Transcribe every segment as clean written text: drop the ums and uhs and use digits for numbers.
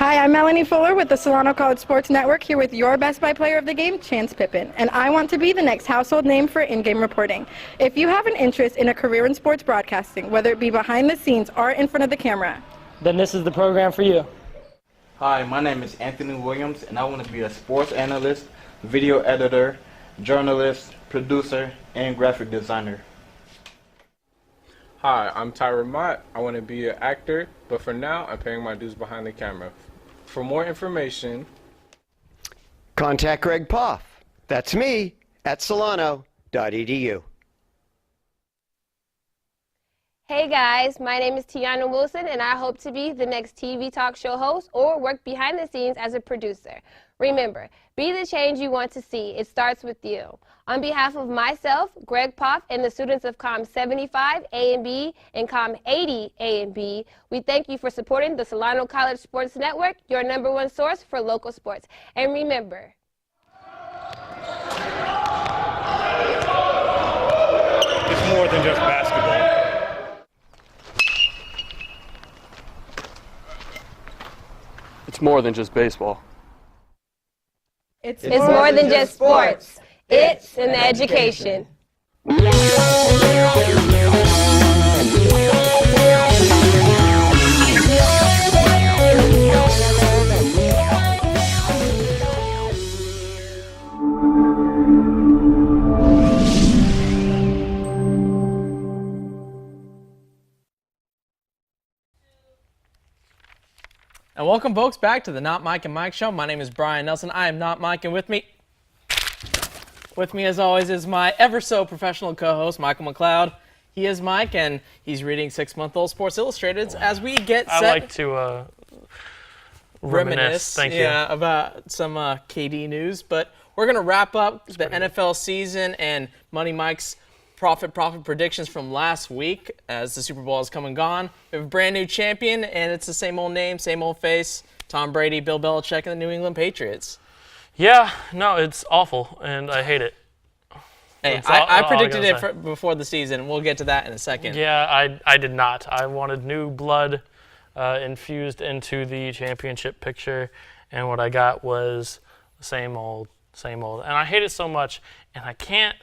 Hi, I'm Melanie Fuller with the Solano College Sports Network here with your Best Buy player of the game, Chance Pippen, and I want to be the next household name for in-game reporting. If you have an interest in a career in sports broadcasting, whether it be behind the scenes or in front of the camera, then this is the program for you. Hi, my name is Anthony Williams, and I want to be a sports analyst, video editor, journalist, producer, and graphic designer. Hi, I'm Tyra Mott. I want to be an actor, but for now, I'm paying my dues behind the camera. For more information, contact Greg Poff. That's me at solano.edu. Hey guys, my name is Tiana Wilson, and I hope to be the next TV talk show host or work behind the scenes as a producer. Remember, be the change you want to see. It starts with you. On behalf of myself, Greg Poff, and the students of COM 75 A and B and COM 80 A and B, we thank you for supporting the Solano College Sports Network, your #1 source for local sports. And remember, it's more than just basketball. It's more than just baseball. it's more than just sports. It's an education. And welcome, folks, back to the Not Mike and Mike Show. My name is Brian Nelson. I am not Mike, and with me, as always, is my ever-so-professional co-host, Michael McLeod. He is Mike, and he's reading 6-month-old Sports Illustrated as we get set. I like to reminisce. Thank you. Yeah, about some KD news. But we're going to wrap up the NFL season and Money Mike's profit predictions from last week as the Super Bowl has come and gone. We have a brand new champion, and it's the same old name, same old face, Tom Brady, Bill Belichick, and the New England Patriots. Yeah, no, it's awful, and I hate it. Hey, I predicted it before the season. We'll get to that in a second. Yeah, I did not. I wanted new blood infused into the championship picture, and what I got was the same old, same old. And I hate it so much, and I can't.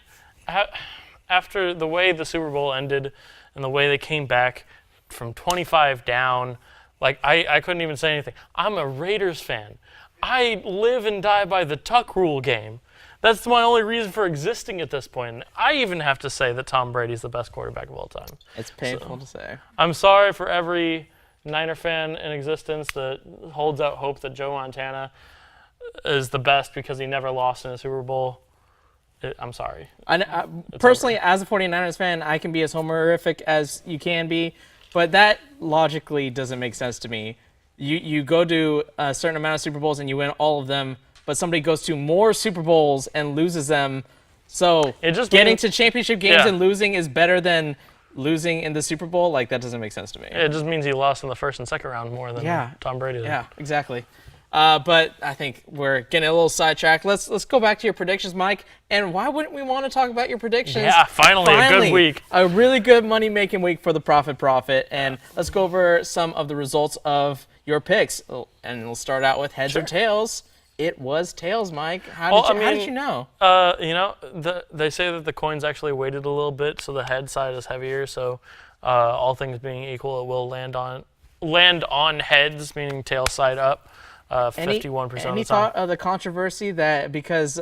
After the way the Super Bowl ended and the way they came back from 25 down, like I couldn't even say anything. I'm a Raiders fan. I live and die by the tuck rule game. That's my only reason for existing at this point. I even have to say that Tom Brady's the best quarterback of all time. It's painful to say. I'm sorry for every Niner fan in existence that holds out hope that Joe Montana is the best because he never lost in a Super Bowl. I'm sorry. Personally, as a 49ers fan, I can be as homerific as you can be, but that logically doesn't make sense to me. You go to a certain amount of Super Bowls and you win all of them, but somebody goes to more Super Bowls and loses them. So getting to championship games and losing is better than losing in the Super Bowl? Like, that doesn't make sense to me. It just means he lost in the first and second round more than Tom Brady did. Yeah, exactly. But I think we're getting a little sidetracked. Let's go back to your predictions, Mike. And why wouldn't we want to talk about your predictions? Yeah, finally a good week. A really good money-making week for the Profit. And let's go over some of the results of your picks. And we'll start out with heads or tails. It was tails, Mike. How did you know? They say that the coin's actually weighted a little bit, so the head side is heavier. So all things being equal, it will land on heads, meaning tail side up. 51% of the time. Any thought of the controversy that because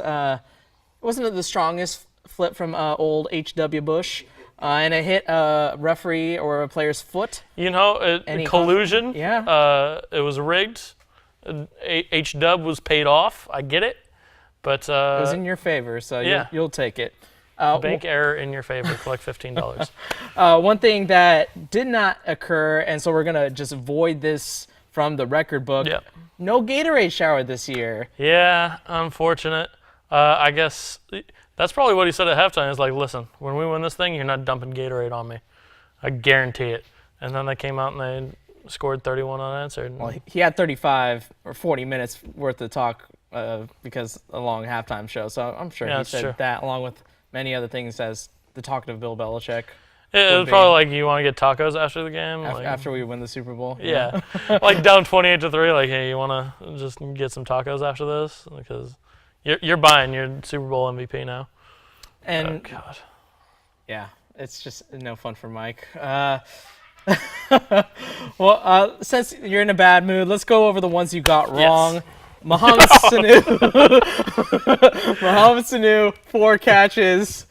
wasn't it the strongest flip from old H.W. Bush, and it hit a referee or a player's foot? Collusion. Yeah. It was rigged. H-Dub was paid off. I get it, but it was in your favor, so you'll take it. Bank error in your favor. Collect $15. One thing that did not occur, and so we're gonna just void this from the record book. Yep. No Gatorade shower this year. Yeah, unfortunate. I guess that's probably what he said at halftime. He's like, listen, when we win this thing, you're not dumping Gatorade on me. I guarantee it. And then they came out and they scored 31 unanswered. Well, he had 35 or 40 minutes worth of talk because a long halftime show. So I'm sure he said that along with many other things as the talkative Bill Belichick. It was probably like, you want to get tacos after the game? After we win the Super Bowl. Yeah. Like down 28-3, like, hey, you want to just get some tacos after this? Because you're buying your Super Bowl MVP now. And oh, God. Yeah, it's just no fun for Mike. Well, since you're in a bad mood, let's go over the ones you got wrong. Yes. Mohamed Sanu. Mohamed Sanu, 4 catches.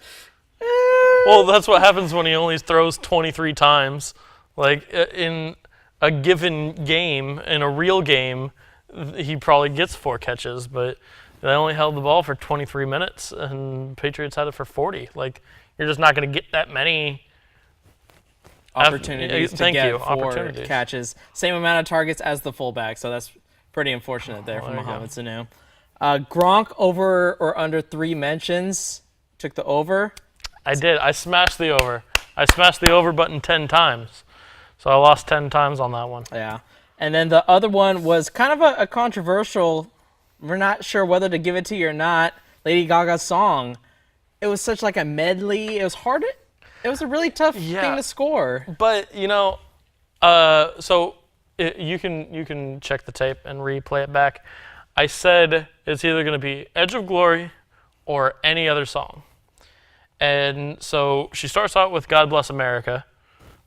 Well, that's what happens when he only throws 23 times. Like, in a given game, in a real game, he probably gets 4 catches, but they only held the ball for 23 minutes, and Patriots had it for 40. Like, you're just not going to get that many opportunities to get 4 catches. Same amount of targets as the fullback, so that's pretty unfortunate there for Mohamed Sanu. Gronk over or under 3 mentions. Took the over. I did. I smashed the over. I smashed the over button 10 times. So I lost 10 times on that one. Yeah. And then the other one was kind of a controversial. We're not sure whether to give it to you or not. Lady Gaga's song. It was such like a medley. It was hard. It was a really tough thing to score. But, you know, you can check the tape and replay it back. I said it's either going to be Edge of Glory or any other song. And so she starts out with God Bless America.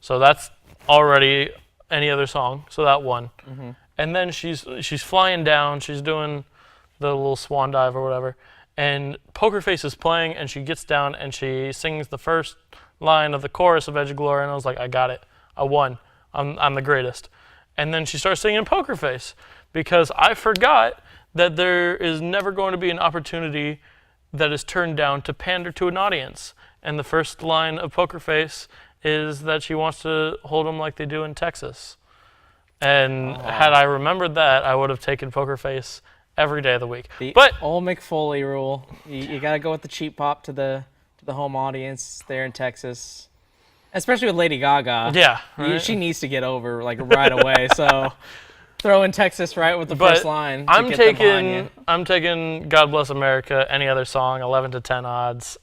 So that's already any other song. So that won. Mm-hmm. And then she's flying down. She's doing the little swan dive or whatever. And Poker Face is playing, and she gets down and she sings the first line of the chorus of Edge of Glory. And I was like, I got it. I won. I'm the greatest. And then she starts singing Poker Face because I forgot that there is never going to be an opportunity that is turned down to pander to an audience. And the first line of Poker Face is that she wants to hold them like they do in Texas. And had I remembered that, I would have taken Poker Face every day of the week. But old McFoley rule. You got to go with the cheap pop to the home audience there in Texas. Especially with Lady Gaga. Yeah. Right? She needs to get over like right away. So throw in Texas right with the first line. I'm taking God Bless America, any other song, 11 to 10 odds.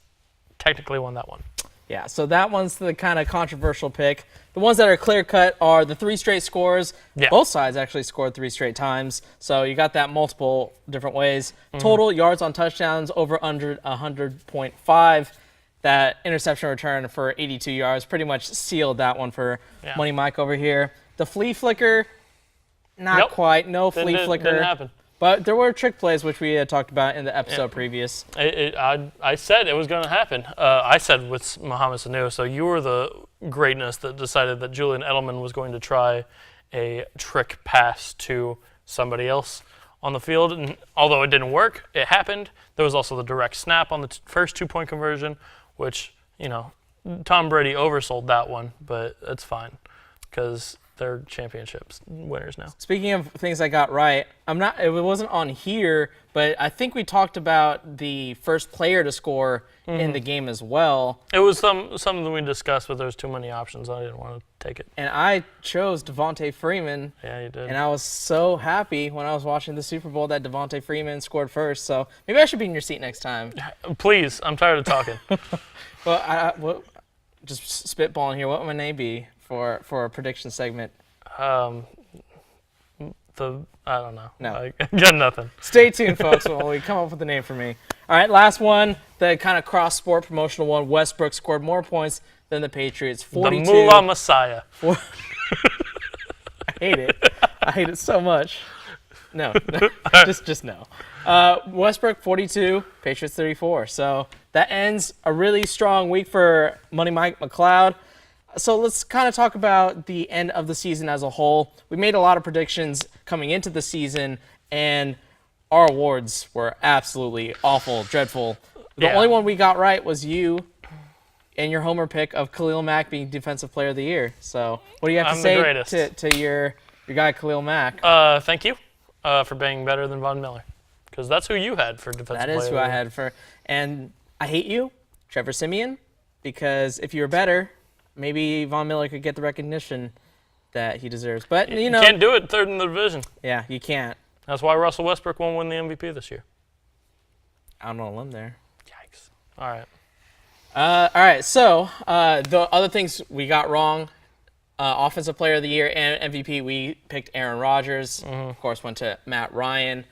Technically won that one. Yeah, so that one's the kind of controversial pick. The ones that are clear-cut are the 3 straight scores. Yeah. Both sides actually scored 3 straight times. So you got that multiple different ways. Mm-hmm. Total yards on touchdowns over under 100.5. That interception return for 82 yards pretty much sealed that one for Money Mike over here. The flea flicker, not quite. No flea flicker. Didn't happen. But there were trick plays, which we had talked about in the episode previous. I said it was going to happen. I said with Mohamed Sanu, so you were the greatness that decided that Julian Edelman was going to try a trick pass to somebody else on the field. And although it didn't work, it happened. There was also the direct snap on the first 2-point conversion, which, you know, Tom Brady oversold that one, but it's fine because they're championships winners now. Speaking of things I got right, it wasn't on here, but I think we talked about the first player to score in the game as well. It was something we discussed, but there was too many options. I didn't want to take it. And I chose Devontae Freeman. Yeah, you did. And I was so happy when I was watching the Super Bowl that Devontae Freeman scored first. So maybe I should be in your seat next time. Please, I'm tired of talking. Well, just spitballing here. What would my name be for a prediction segment? I don't know. No. I got nothing. Stay tuned, folks, while we come up with a name for me. All right, last one, the kind of cross-sport promotional one. Westbrook scored more points than the Patriots. 42. The Moolah Messiah. I hate it. I hate it so much. No, just no. Westbrook 42, Patriots 34. So that ends a really strong week for Money Mike McLeod. So let's kind of talk about the end of the season as a whole. We made a lot of predictions coming into the season, and our awards were absolutely awful, dreadful. The only one we got right was you and your homer pick of Khalil Mack being Defensive Player of the Year. So what do you have to say to your guy Khalil Mack? Thank you for being better than Von Miller, because that's who you had for Defensive Player of the Year. That is who I had for. And I hate you, Trevor Siemian, because if you were better, maybe Von Miller could get the recognition that he deserves. But, you know. You can't do it third in the division. Yeah, you can't. That's why Russell Westbrook won't win the MVP this year. I'm on a limb there. Yikes. All right. All right, so the other things we got wrong, Offensive Player of the Year and MVP, we picked Aaron Rodgers. Of course, went to Matt Ryan.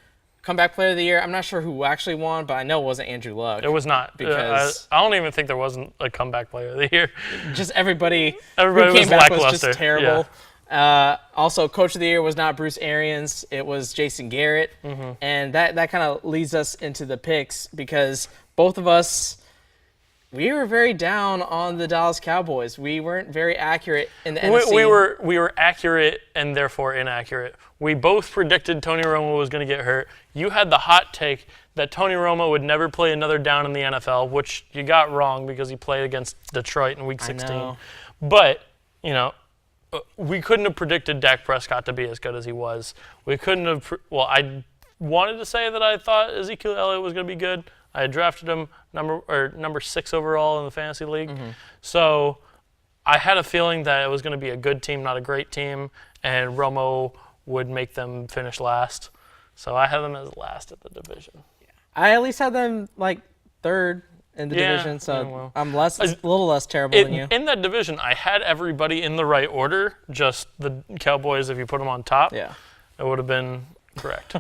Comeback Player of the Year, I'm not sure who actually won, but I know it wasn't Andrew Luck. It was not. Because I don't even think there wasn't a Comeback Player of the Year. just everybody Everybody who was came back was lackluster. just terrible. Also, Coach of the Year was not Bruce Arians. It was Jason Garrett. And that kind of leads us into the picks because both of us, we were very down on the Dallas Cowboys. We weren't very accurate in the NFC. We were accurate and therefore inaccurate. We both predicted Tony Romo was going to get hurt. You had the hot take that Tony Romo would never play another down in the NFL, which you got wrong because he played against Detroit in Week 16. know. But, we couldn't have predicted Dak Prescott to be as good as he was. We couldn't have I wanted to say that I thought Ezekiel Elliott was going to be good. I had drafted him number 6 overall in the fantasy league. So I had a feeling that it was going to be a good team, not a great team, and Romo would make them finish last. So I had them as last at the division. I at least had them like third in the division, so I'm a little less terrible than you. In that division, I had everybody in the right order, just the Cowboys, if you put them on top, it would have been correct.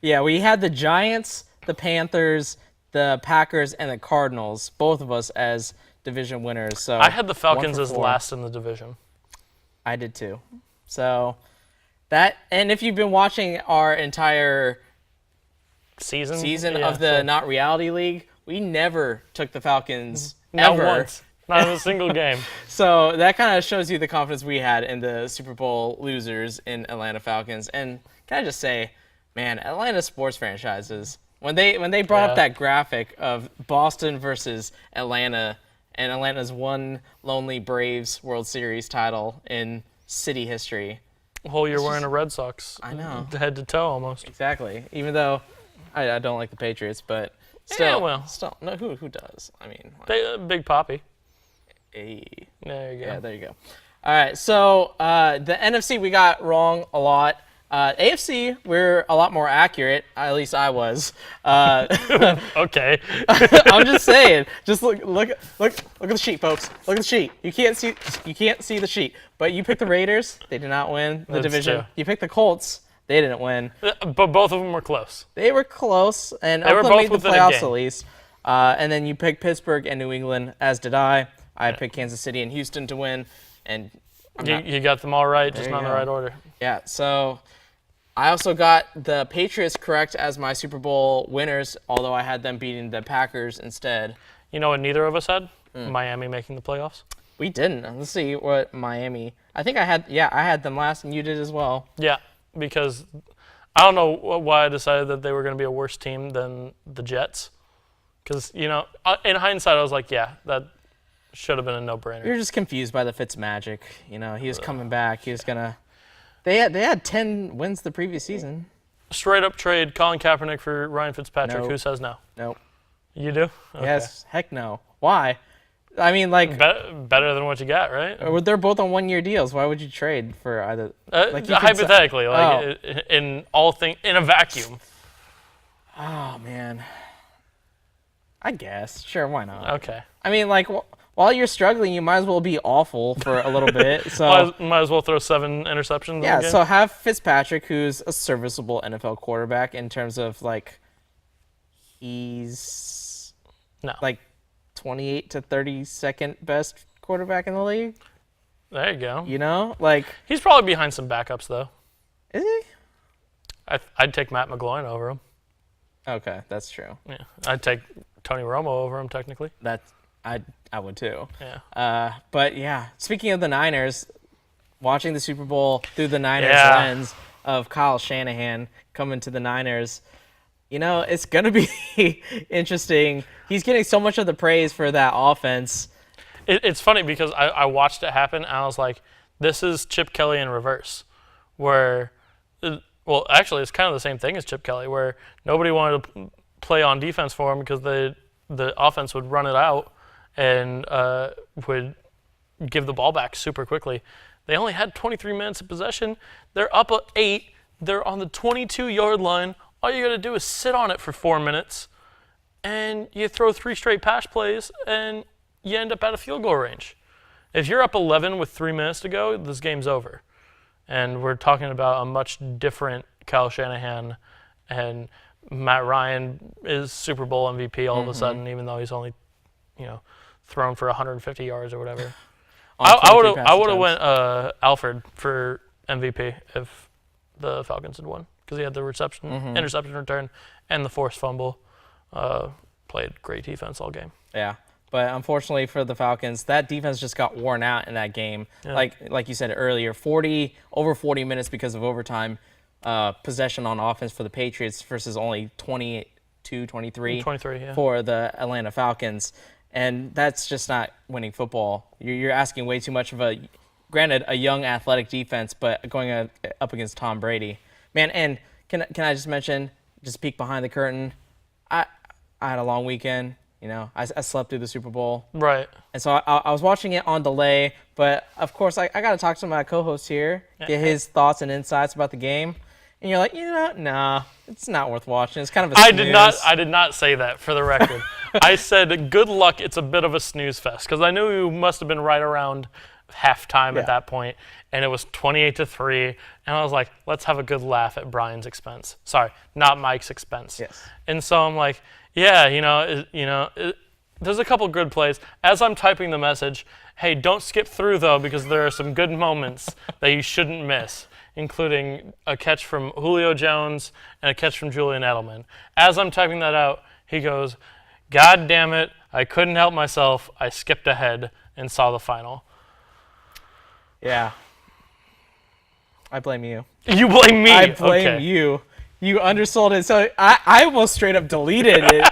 Yeah, we had the Giants, the Panthers, the Packers, and the Cardinals, both of us as division winners. So I had the Falcons as last in the division. I did too. So and if you've been watching our entire season of the Not Reality League, we never took the Falcons Not ever. once. Not in a single game. So that kind of shows you the confidence we had in the Super Bowl losers in Atlanta Falcons. And can I just say, man, Atlanta sports franchises, when they brought up that graphic of Boston versus Atlanta and Atlanta's one lonely Braves World Series title in city history. Whole year wearing a Red Sox. I know. Head to toe almost. Exactly. Even though I don't like the Patriots, but still, no, who does? I mean, Big Poppy. Hey. There you go. Yeah, there you go. All right, so the NFC we got wrong a lot. AFC, we're a lot more accurate. At least I was. Okay. I'm just saying. Just look at the sheet, folks. Look at the sheet. You can't see the sheet. But you picked the Raiders. They did not win the division. True. You picked the Colts. They didn't win. But both of them were close. They were close, and They were Oakland both made the within a playoffs game. at least. And then you picked Pittsburgh and New England, as did I. I picked Kansas City and Houston to win, and You got them all right, just There not in you the go. right order. Yeah, so I also got the Patriots correct as my Super Bowl winners, although I had them beating the Packers instead. You know what neither of us had? Miami making the playoffs. We didn't. Let's see what Miami. I think I had them last, and you did as well. Yeah, because I don't know why I decided that they were going to be a worse team than the Jets. Because, in hindsight, I was like, yeah, that should have been a no-brainer. You're just confused by the Fitz magic. He was coming back. He was gonna. They had 10 wins the previous season. Straight up trade Colin Kaepernick for Ryan Fitzpatrick. Nope. Who says no? Nope. You do? Okay. Yes. Heck no. Why? I mean, like, better than what you got, right? they're both on 1-year deals. Why would you trade for either? You could Hypothetically, say, in a vacuum. Oh man. I guess. Sure. Why not? Okay. I mean, like, while you're struggling, you might as well be awful for a little bit. So might as well throw 7 interceptions. yeah. in the game. So have Fitzpatrick, who's a serviceable NFL quarterback in terms of like, he's like 28 to 32nd best quarterback in the league. There you go. Like He's probably behind some backups though. Is he? I'd take Matt McLeod over him. Okay, that's true. Yeah, I'd take Tony Romo over him technically. I would too. Yeah. But yeah, speaking of the Niners, watching the Super Bowl through the Niners lens of Kyle Shanahan coming to the Niners, it's going to be interesting. He's getting so much of the praise for that offense. It's funny because I watched it happen and I was like, this is Chip Kelly in reverse. Where, well, actually, it's kind of the same thing as Chip Kelly, where nobody wanted to play on defense for him because the offense would run it out and would give the ball back super quickly. They only had 23 minutes of possession. They're up at 8. They're on the 22-yard line. All you got to do is sit on it for 4 minutes, and you throw 3 straight pass plays, and you end up at a field goal range. If you're up 11 with 3 minutes to go, this game's over. And we're talking about a much different Kyle Shanahan, and Matt Ryan is Super Bowl MVP all of a sudden, even though he's only, thrown for 150 yards or whatever. I would have went Alfred for MVP if the Falcons had won, because he had the interception return, and the forced fumble. Played great defense all game. Yeah. But unfortunately for the Falcons, that defense just got worn out in that game. Yeah. Like you said earlier, over 40 minutes because of overtime possession on offense for the Patriots versus only 23 for the Atlanta Falcons. And that's just not winning football. You're asking way too much of a young athletic defense, but going up against Tom Brady. Man, and can I just mention, just peek behind the curtain, I had a long weekend. I slept through the Super Bowl. Right. And so I was watching it on delay, but of course I got to talk to my co-host here, get his thoughts and insights about the game. And you're like, nah, it's not worth watching. It's kind of a snooze. I did not say that, for the record. I said, good luck, it's a bit of a snooze fest, because I knew you must have been right around halftime at that point, and it was 28-3, and I was like, let's have a good laugh at Brian's expense. Sorry, not Mike's expense. Yes. And so I'm like, yeah, there's a couple good plays. As I'm typing the message, hey, don't skip through, though, because there are some good moments that you shouldn't miss, including a catch from Julio Jones and a catch from Julian Edelman. As I'm typing that out, he goes, God damn it, I couldn't help myself. I skipped ahead and saw the final. Yeah. I blame you. You blame me? I blame you. You undersold it, so I almost straight up deleted it.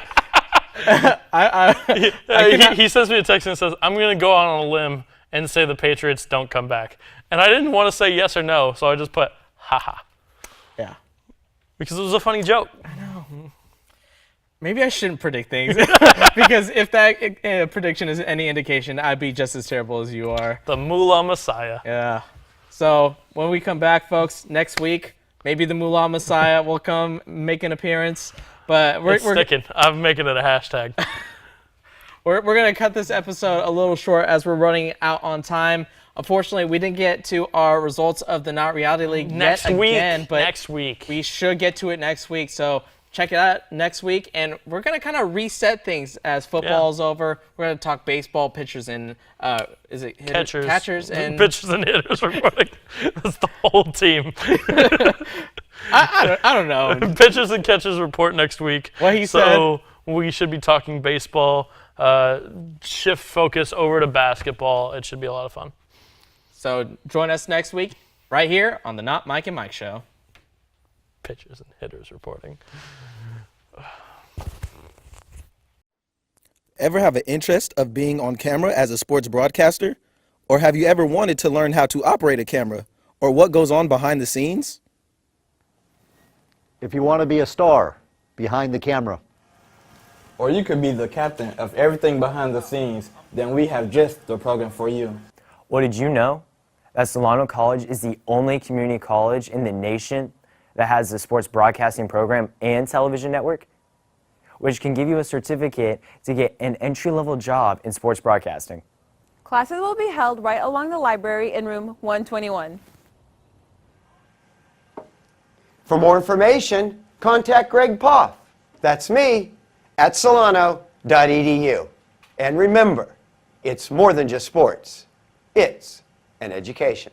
He sends me a text and says, I'm going to go out on a limb and say the Patriots don't come back. And I didn't want to say yes or no, so I just put, haha. Yeah. Because it was a funny joke. I know. Maybe I shouldn't predict things, because if that prediction is any indication, I'd be just as terrible as you are. The Mullah Messiah. Yeah. So when we come back, folks, next week, maybe the Mullah Messiah will come make an appearance. But we're sticking. I'm making it a hashtag. We're going to cut this episode a little short as we're running out on time. Unfortunately, we didn't get to our results of the Not Reality League next week. We should get to it next week. So check it out next week. And we're going to kind of reset things as football is over. We're going to talk baseball, pitchers, and catchers and pitchers and hitters. That's the whole team. I don't know. Pitchers and catchers report next week. What he said. So we should be talking baseball. Shift focus over to basketball. It should be a lot of fun. So join us next week right here on the Not Mike and Mike Show. Pitchers and hitters reporting. Ever have an interest of being on camera as a sports broadcaster? Or have you ever wanted to learn how to operate a camera or what goes on behind the scenes? If you want to be a star behind the camera, or you could be the captain of everything behind the scenes, then we have just the program for you. Well, did you know that Solano College is the only community college in the nation that has a sports broadcasting program and television network, which can give you a certificate to get an entry-level job in sports broadcasting? Classes will be held right along the library in room 121. For more information, contact Greg Poff. That's me, at solano.edu. And remember, it's more than just sports. It's an education.